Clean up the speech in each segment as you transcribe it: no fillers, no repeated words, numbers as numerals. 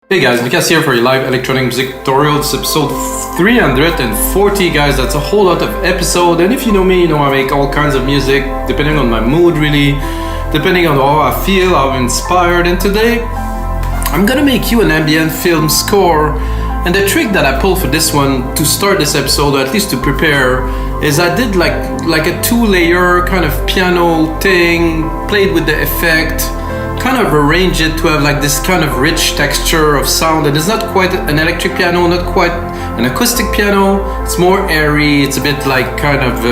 Hey guys, Nikas here for your live electronic music tutorial. It's episode 340, guys. That's a whole lot of episode. And if you know me, you know I make all kinds of music depending on my mood, really, depending on how I feel, how I'm inspired. And today I'm gonna make you an ambient film score. And the trick that I pulled for this one to start this episode, or at least to prepare, is I did like a 2-layer kind of piano thing, played with the effect, kind of arrange it to have like this kind of rich texture of sound. And it's not quite an electric piano, not quite an acoustic piano. It's more airy, it's a bit like kind of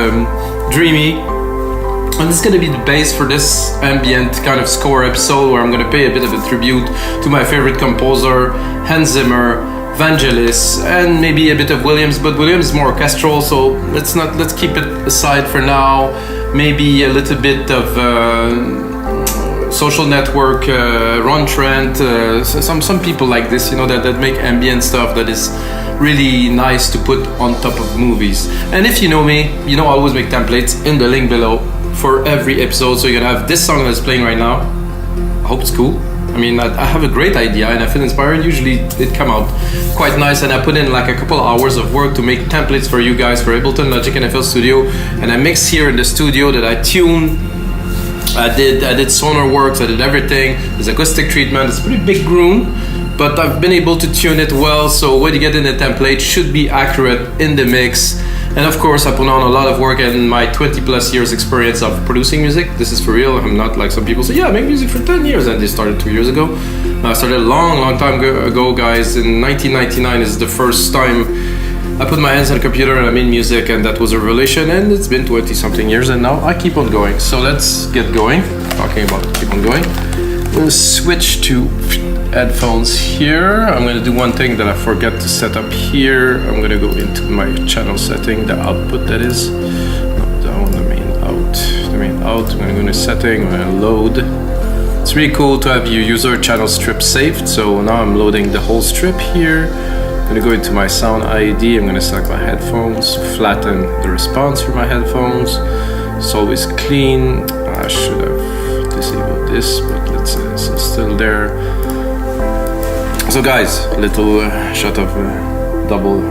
dreamy. And this is going to be the base for this ambient kind of score episode, where I'm going to pay a bit of a tribute to my favorite composer, Hans Zimmer, Vangelis, and maybe a bit of Williams, but Williams is more orchestral, so let's keep it aside for now. Maybe a little bit of Social Network, Ron Trent, some people like this, you know, that make ambient stuff that is really nice to put on top of movies. And if you know me, you know I always make templates in the link below for every episode. So you're gonna have this song that's playing right now. I hope it's cool. I mean, I have a great idea and I feel inspired. Usually it come out quite nice, and I put in like a couple of hours of work to make templates for you guys for Ableton, Logic, and FL Studio. And I mix here in the studio that I tune. I did sonar works, I did everything. There's acoustic treatment, it's a pretty big room, but I've been able to tune it well, so what you get in the template should be accurate in the mix. And of course, I put on a lot of work in my 20+ years experience of producing music. This is for real. I'm not like some people say, yeah, I make music for 10 years, and they started 2 years ago. I started a long time ago, guys. In 1999 is the first time I put my hands on a computer and I made music, and that was a revelation, and it's been 20-something years, and now I keep on going. So let's get going. Talking about keep on going. I'm gonna switch to headphones here. I'm gonna do one thing that I forgot to set up here. I'm gonna go into my channel setting, the output that is. Not down, the main out. I'm gonna go into setting, I'm gonna load. It's really cool to have your user channel strip saved. So now I'm loading the whole strip here. I'm gonna go into my sound ID. I'm gonna select my headphones, flatten the response for my headphones. It's always clean. I should have disabled this, but let's say it's still there. So guys, a little shot of double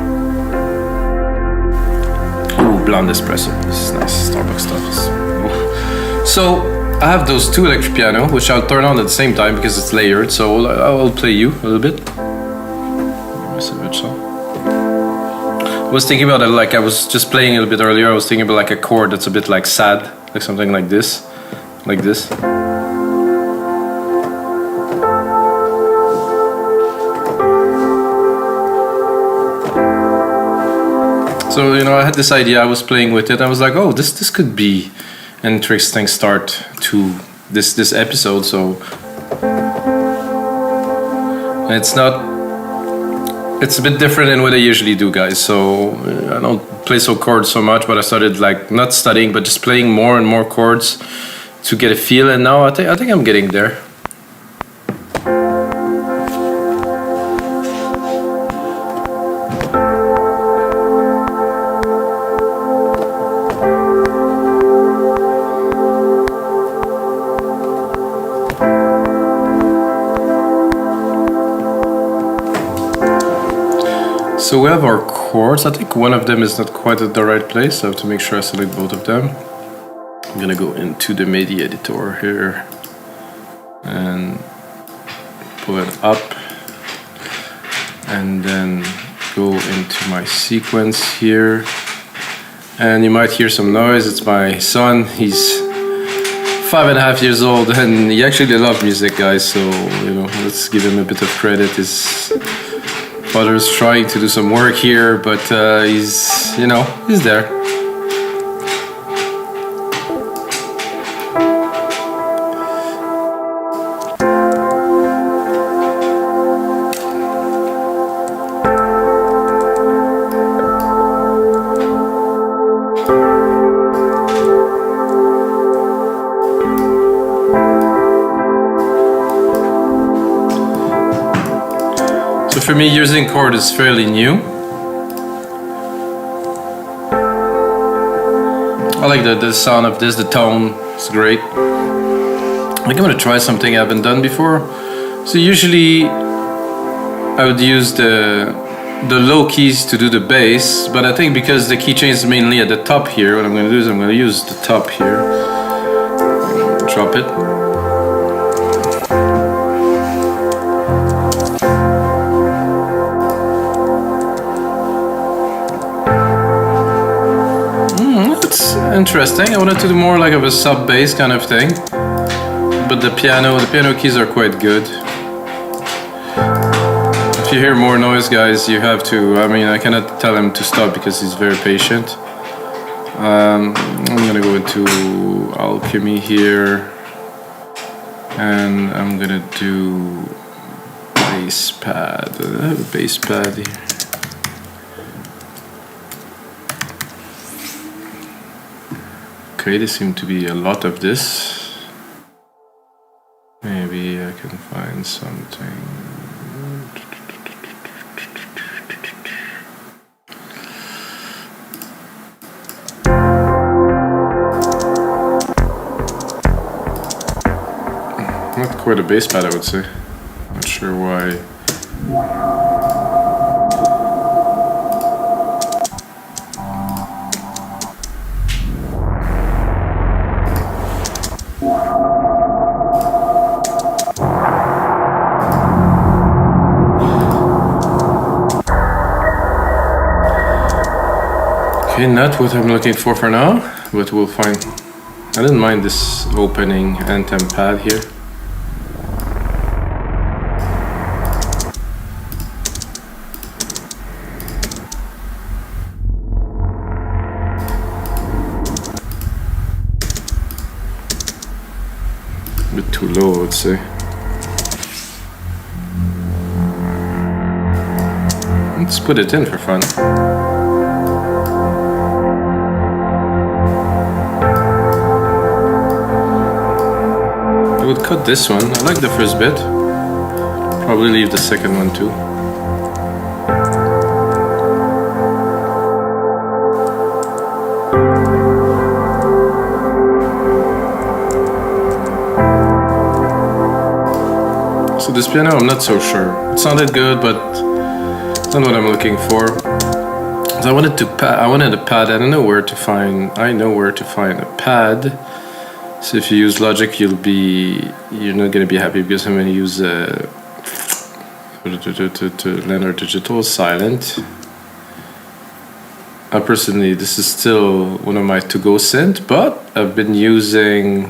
blonde espresso. This is nice Starbucks stuff. So I have those 2 electric piano, which I'll turn on at the same time because it's layered. So I'll play you a little bit. I was thinking about it, like I was just playing a little bit earlier. I was thinking about like a chord that's a bit like sad, like something like this, like this. So, you know, I had this idea, I was playing with it. I was like, oh, this could be an interesting start to this episode. So it's a bit different than what I usually do, guys. So I don't play chords so much, but I started like not studying, but just playing more and more chords to get a feel. And now I think I'm getting there. So we have our chords. I think one of them is not quite at the right place, so I have to make sure I select both of them. I'm gonna go into the MIDI editor here and pull it up, and then go into my sequence here. And you might hear some noise. It's my son. He's 5.5 years old, and he actually loves music, guys. So, you know, let's give him a bit of credit. His father's trying to do some work here, but he's there. So for me, using chord is fairly new. I like the sound of this, the tone, it's great. I think I'm gonna try something I haven't done before. So usually I would use the low keys to do the bass, but I think because the key change is mainly at the top here, what I'm going to do is I'm going to use the top here, drop it. That's interesting. I wanted to do more like of a sub bass kind of thing, but the piano keys are quite good. If you hear more noise, guys, you have to, I mean, I cannot tell him to stop because he's very patient. I'm gonna go into Alchemy here, and I'm gonna do bass pad. I have a bass pad here. Okay, there seems to be a lot of this. Maybe I can find something. Not quite a bass pad, I would say. Not sure why. Okay, not what I'm looking for now, but we'll find. I didn't mind this opening anthem pad here. A bit too low, I would say. Let's put it in for fun. I would cut this one. I like the first bit. Probably leave the second one too. So this piano, I'm not so sure. It sounded good, but it's not what I'm looking for. So I wanted a pad. I know where to find a pad. So if you use Logic, you're not gonna be happy because I'm gonna use Leonard Digital Sylenth. Personally, this is still one of my to-go synth, but I've been using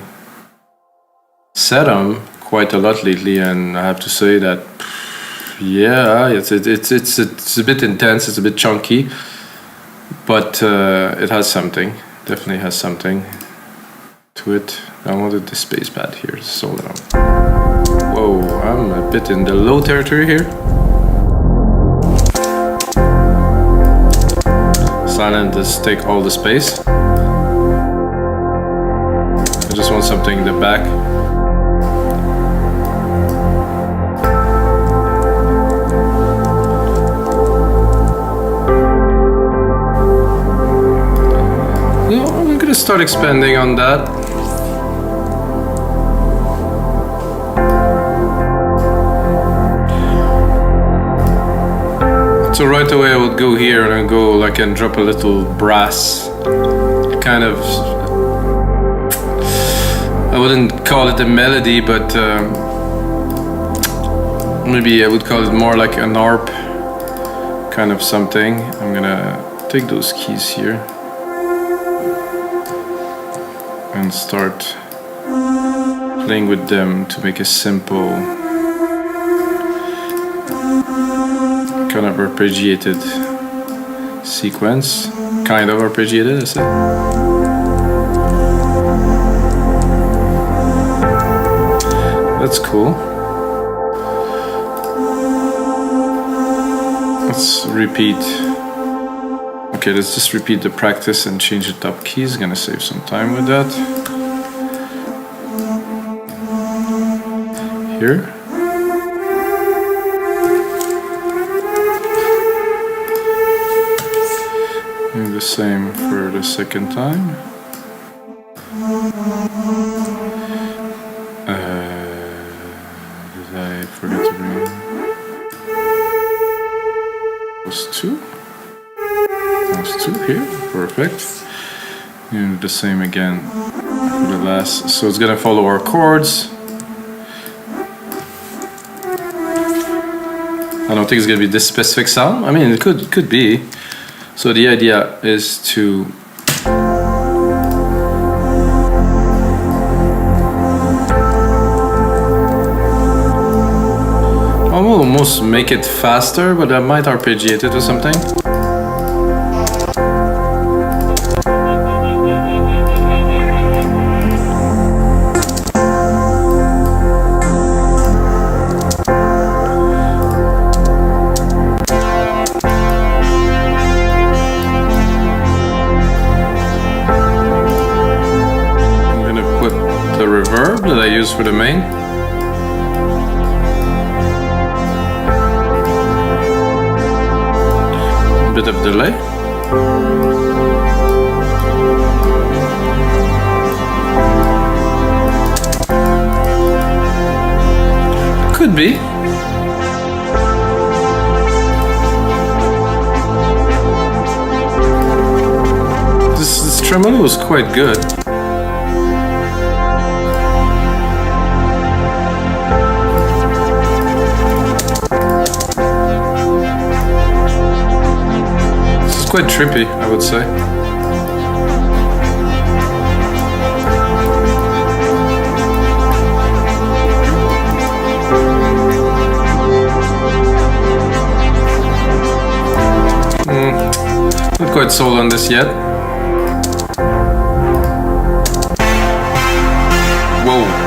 Setum quite a lot lately, and I have to say that, yeah, it's a bit intense, it's a bit chunky, but it has something. Definitely has something to it. I wanted the space pad here, so whoa, I'm a bit in the low territory here. Sylenth does take all the space. I just want something in the back. I'm gonna start expanding on that. So right away I would go here and go like and drop a little brass, kind of, I wouldn't call it a melody, but maybe I would call it more like an arp, kind of something. I'm gonna take those keys here and start playing with them to make a simple kind of arpeggiated sequence. Kind of arpeggiated, I said. That's cool. Let's repeat. Okay, let's just repeat the practice and change the top keys. Gonna save some time with that. Here. And the same for the second time. Did I forget to bring? those two. Those two here, perfect. And the same again for the last. So it's gonna follow our chords. I don't think it's gonna be this specific sound. I mean, it could be. So the idea is to I will almost make it faster, but I might arpeggiate it or something. That I use for the main. A bit of delay. Could be. This tremolo was quite good. Quite trippy, I would say. Not quite sold on this yet. Whoa.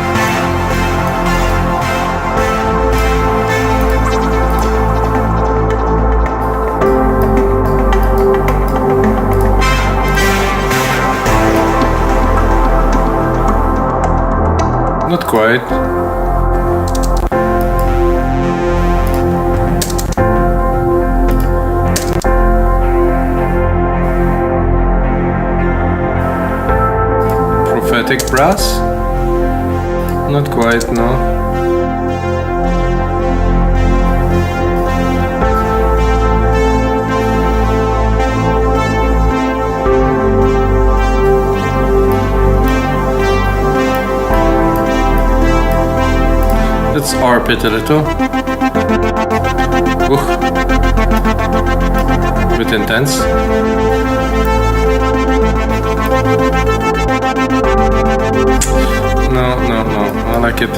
Not quite. Prophetic brass? Not quite, no. Let's arp it a little. Ooh. A bit intense. No, I like it.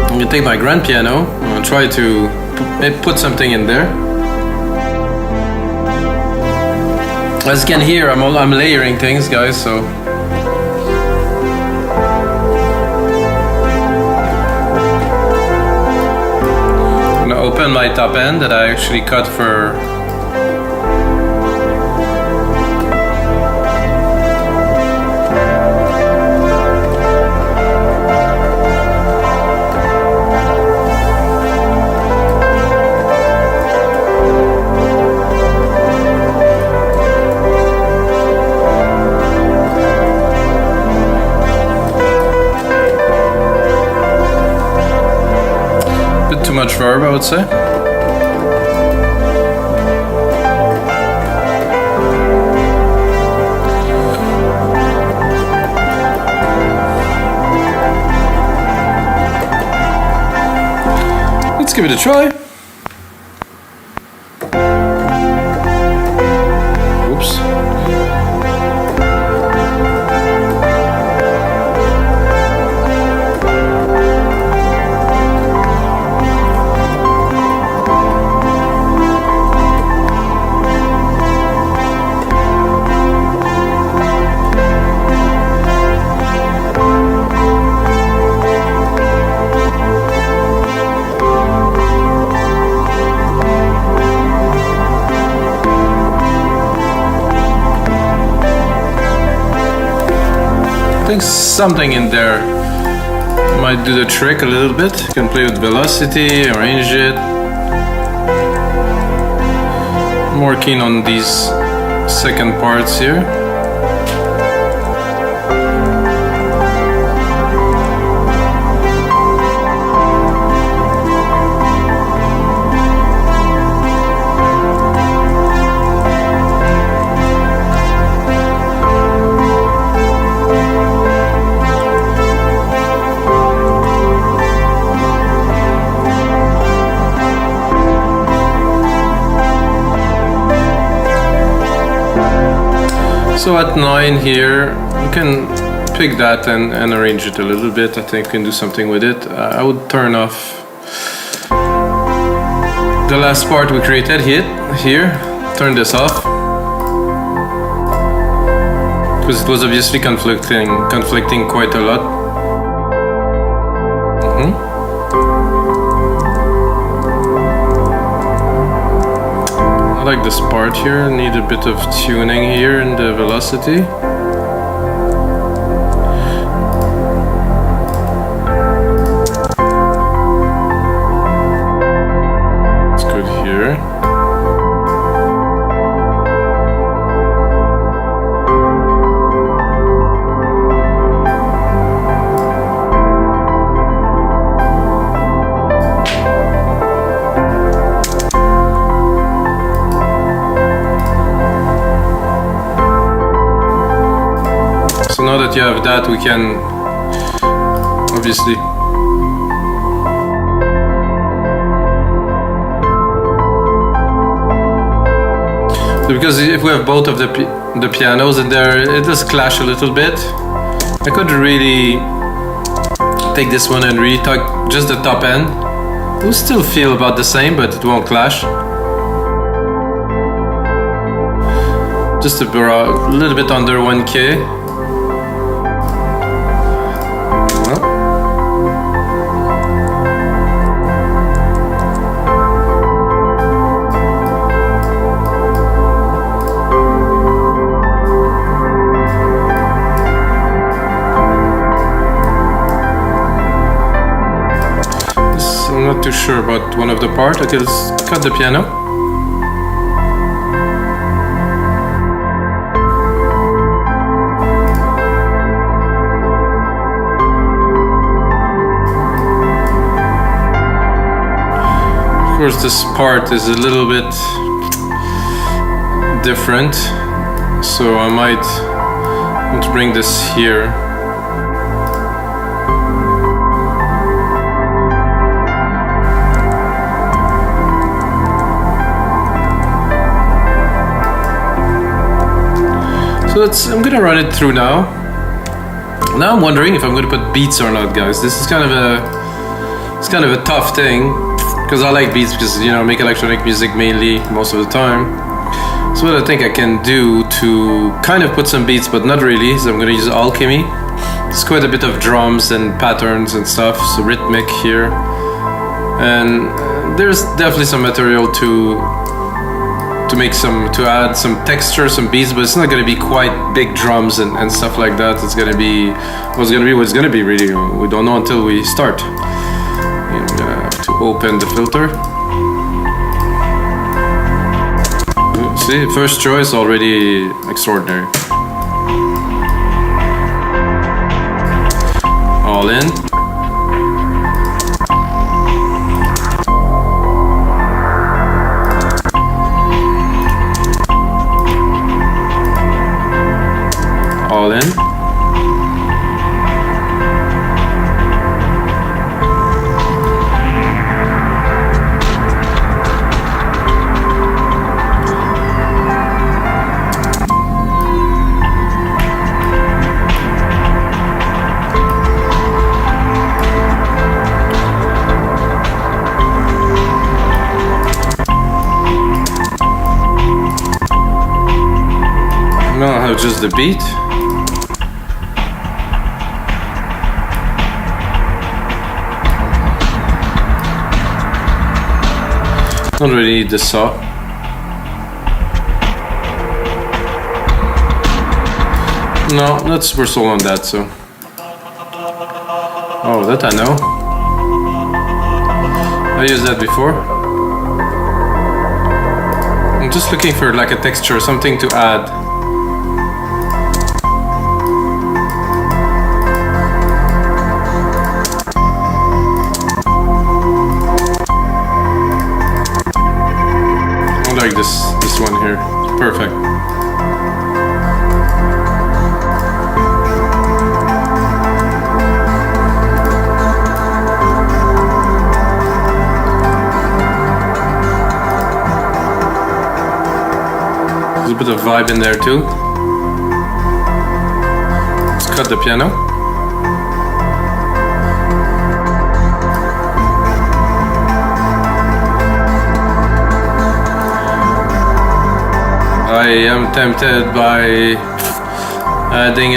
I'm gonna take my grand piano. I'm gonna try to put something in there. As you can hear, I'm layering things, guys. So I'm gonna open my top end that I actually cut for. Too much verb, I would say. Let's give it a try. Whoops. think something in there might do the trick a little bit. You can play with velocity, arrange it. More keen on these second parts here. So at 9 here, you can pick that and arrange it a little bit. I think you can do something with it. I would turn off the last part we created here. Turn this off. Because it was obviously conflicting quite a lot. I like this part here, need a bit of tuning here in the velocity. It's good here. Now that you have that, we can obviously because if we have both of the pianos in there, it does clash a little bit. I could really take this one and really talk just the top end. It will still feel about the same, but it won't clash. Just a little bit under 1K. I'm not too sure about one of the parts. Okay, let's cut the piano. Of course, this part is a little bit different, so I might want to bring this here. So I'm gonna run it through now. Now I'm wondering if I'm gonna put beats or not, guys. This is kind of a tough thing because I like beats because, you know, I make electronic music mainly most of the time. So what I think I can do to kind of put some beats, but not really, is I'm gonna use alchemy. It's quite a bit of drums and patterns and stuff, so rhythmic here, and there's definitely some material to add some texture, some beats, but it's not going to be quite big drums and stuff like that. It's going to be what's going to be really. We don't know until we start. I'm going to have to open the filter. See, first choice already extraordinary. All in. All in. Now I have just the beat. Don't really need the saw. No, not super sold on that, so Oh, that I know. I used that before. I'm just looking for like a texture, something to add. I like this one here. It's perfect. There's a bit of vibe in there too. Let's cut the piano. I am tempted by adding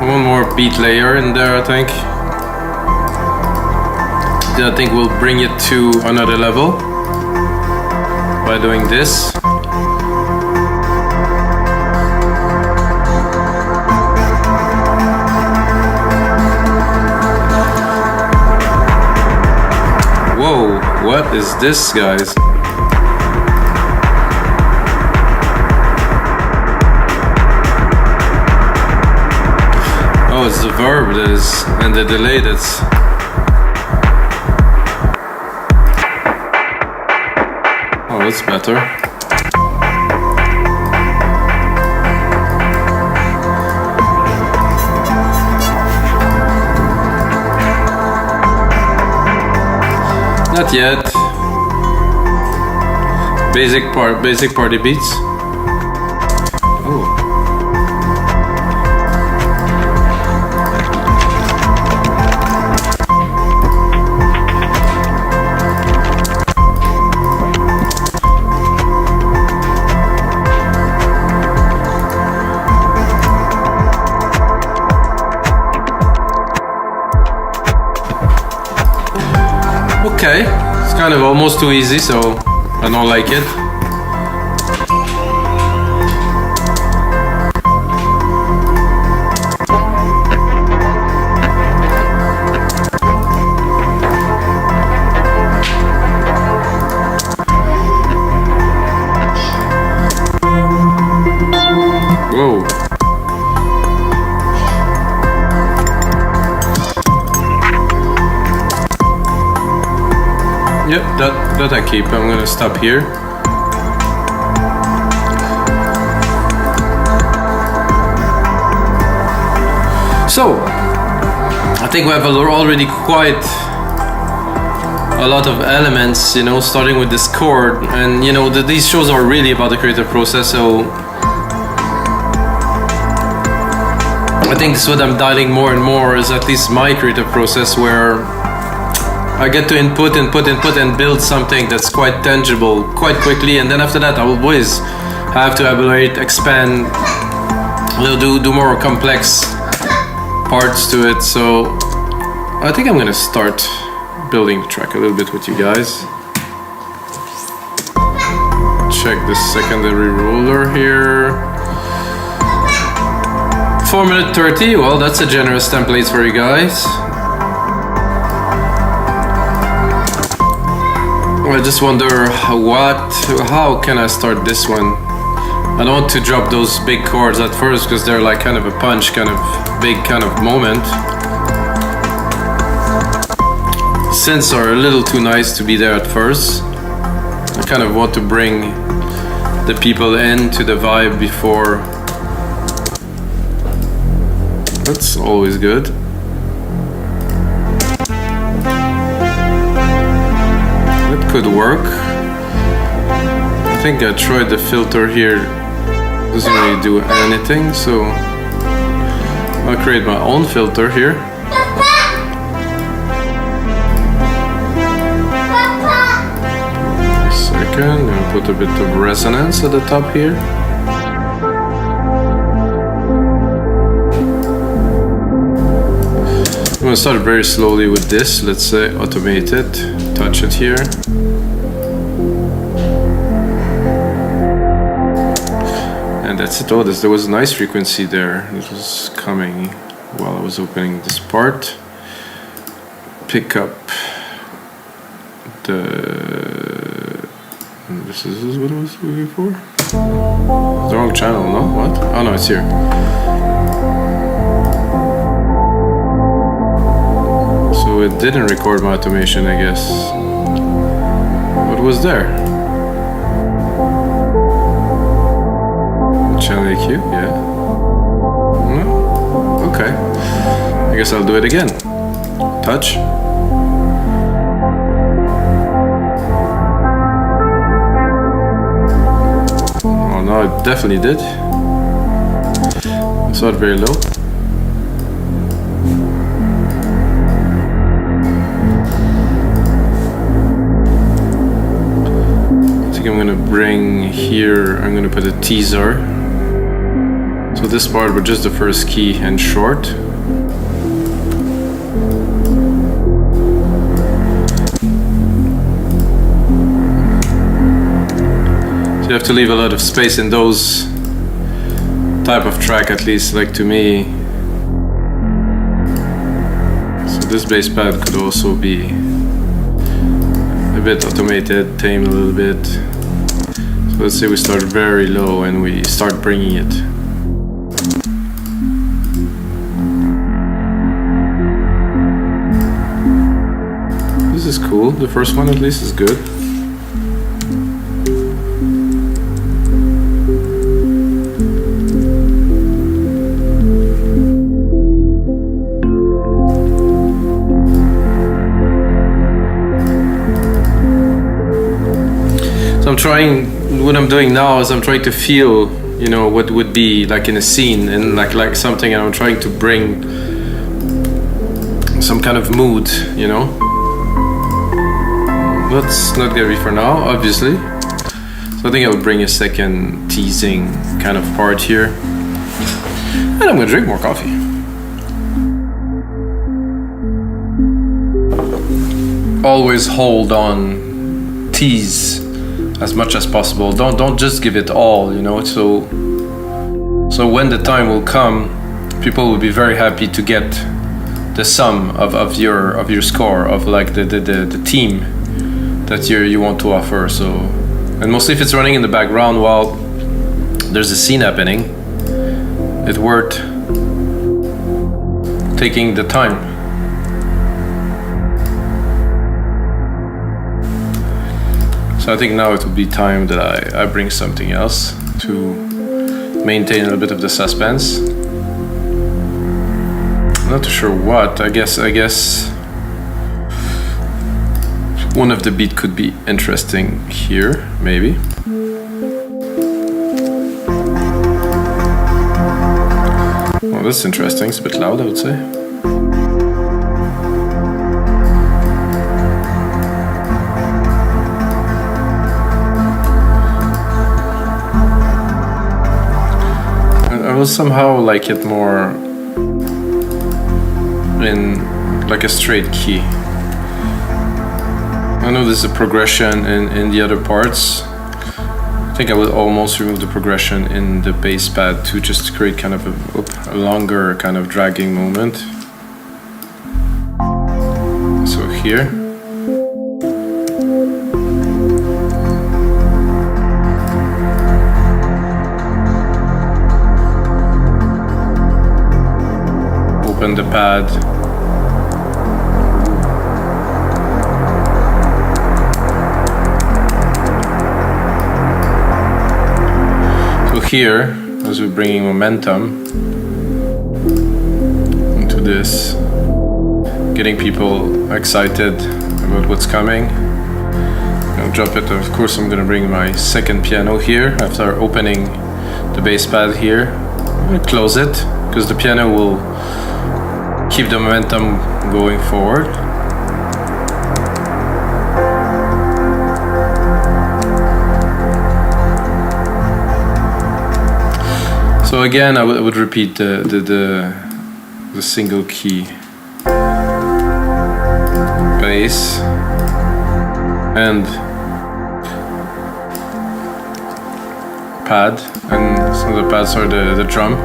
one more beat layer in there, I think. That I think will bring it to another level by doing this. Whoa, what is this, guys? Oh, it's the verb that is, and the delay that's... Oh, that's better. Not yet. Basic party beats. Oh. Okay, it's kind of almost too easy, so I don't like it. Whoa. Yep, that I keep. I'm gonna stop here. So, I think we have already quite a lot of elements, you know, starting with this chord. And, you know, these shows are really about the creative process, so I think this is what I'm dialing more and more, is at least my creative process, where I get to input and build something that's quite tangible quite quickly, and then after that I will always have to evaluate, expand, do more complex parts to it. So I think I'm gonna start building the track a little bit with you guys. Check the secondary roller here. 4:30, well, that's a generous template for you guys. I just wonder how can I start this one? I don't want to drop those big chords at first because they're like kind of a punch, kind of big kind of moment. Synths are a little too nice to be there at first. I kind of want to bring the people into the vibe before. That's always good. Could work. I think I tried the filter here. Doesn't really do anything, so I'll create my own filter here. A second, and put a bit of resonance at the top here. I'm gonna start very slowly with this. Let's say automate it, touch it here. And that's it. Oh, there was a nice frequency there. This was coming while I was opening this part. pick up the... This is what I was looking for? The wrong channel, no? What? Oh no, it's here. So it didn't record my automation, I guess. What was there? Channel EQ, yeah. No? Okay. I guess I'll do it again. Touch. Oh no, it definitely did. I saw it very low. I think I'm gonna bring here, I'm gonna put a teaser. So this part with just the first key and short. So you have to leave a lot of space in those type of track, at least like to me. So this bass pad could also be a bit automated, tamed a little bit. So let's say we start very low and we start bringing it. This is cool. The first one at least is good. I'm trying, what I'm doing now is I'm trying to feel, you know, what would be like in a scene and like something, and I'm trying to bring some kind of mood, you know. That's not gonna be for now, obviously. So I think I would bring a second teasing kind of part here. And I'm gonna drink more coffee. Always hold on, tease as much as possible. Don't just give it all, you know. So when the time will come, people will be very happy to get the sum of your score, of like the theme that you want to offer. So, and mostly if it's running in the background while there's a scene happening, it's worth taking the time. So I think now it would be time that I bring something else to maintain a little bit of the suspense. I'm not too sure what. I guess one of the beat could be interesting here, maybe. Well, that's interesting. It's a bit loud, I would say. I will somehow like it more in like a straight key. I know there's a progression in the other parts. I think I would almost remove the progression in the bass pad to just create kind of a longer kind of dragging moment. So here. Open the pad. Here, as we're bringing momentum into this, getting people excited about what's coming. I'll drop it. Of course, I'm gonna bring my second piano here after opening the bass pad here. I'm gonna close it because the piano will keep the momentum going forward. So again, I would repeat the single key bass and pad, and some of the pads are the drum.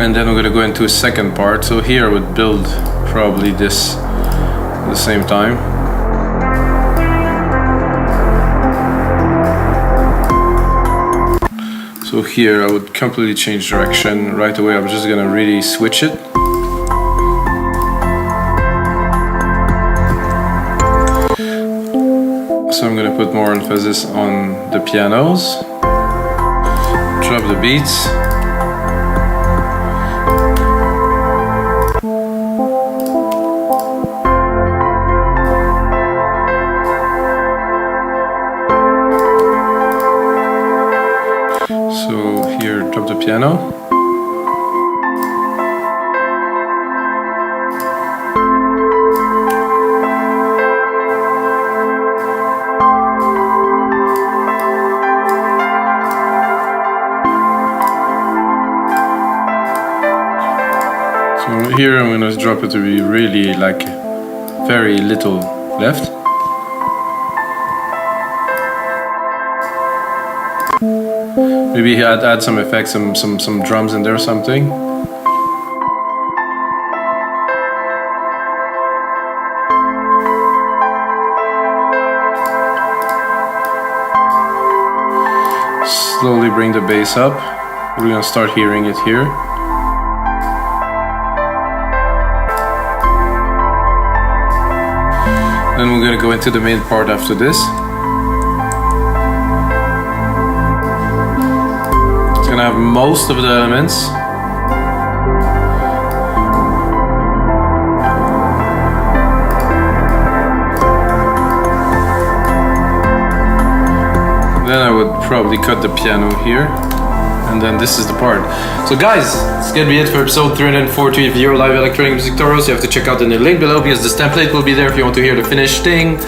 And then we're gonna go into a second part. So here I would build probably this at the same time. So here I would completely change direction right away. I'm just gonna really switch it. So I'm gonna put more emphasis on the pianos, drop the beats. So here, drop the piano. So here I'm gonna drop it to be really like very little left. Maybe add some effects, some drums in there or something. Slowly bring the bass up. We're gonna start hearing it here. Then we're gonna go into the main part after this. Gonna have most of the elements. Then I would probably cut the piano here, and then this is the part. So guys, it's gonna be it for episode 340 of your live electronic music tutorials. You have to check out in the link below because this template will be there if you want to hear the finished thing.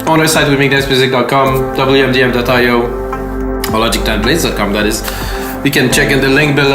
On our site, wemixmusic.com, wmdm.io, or logictemplates.com, that is. You can check in the link below.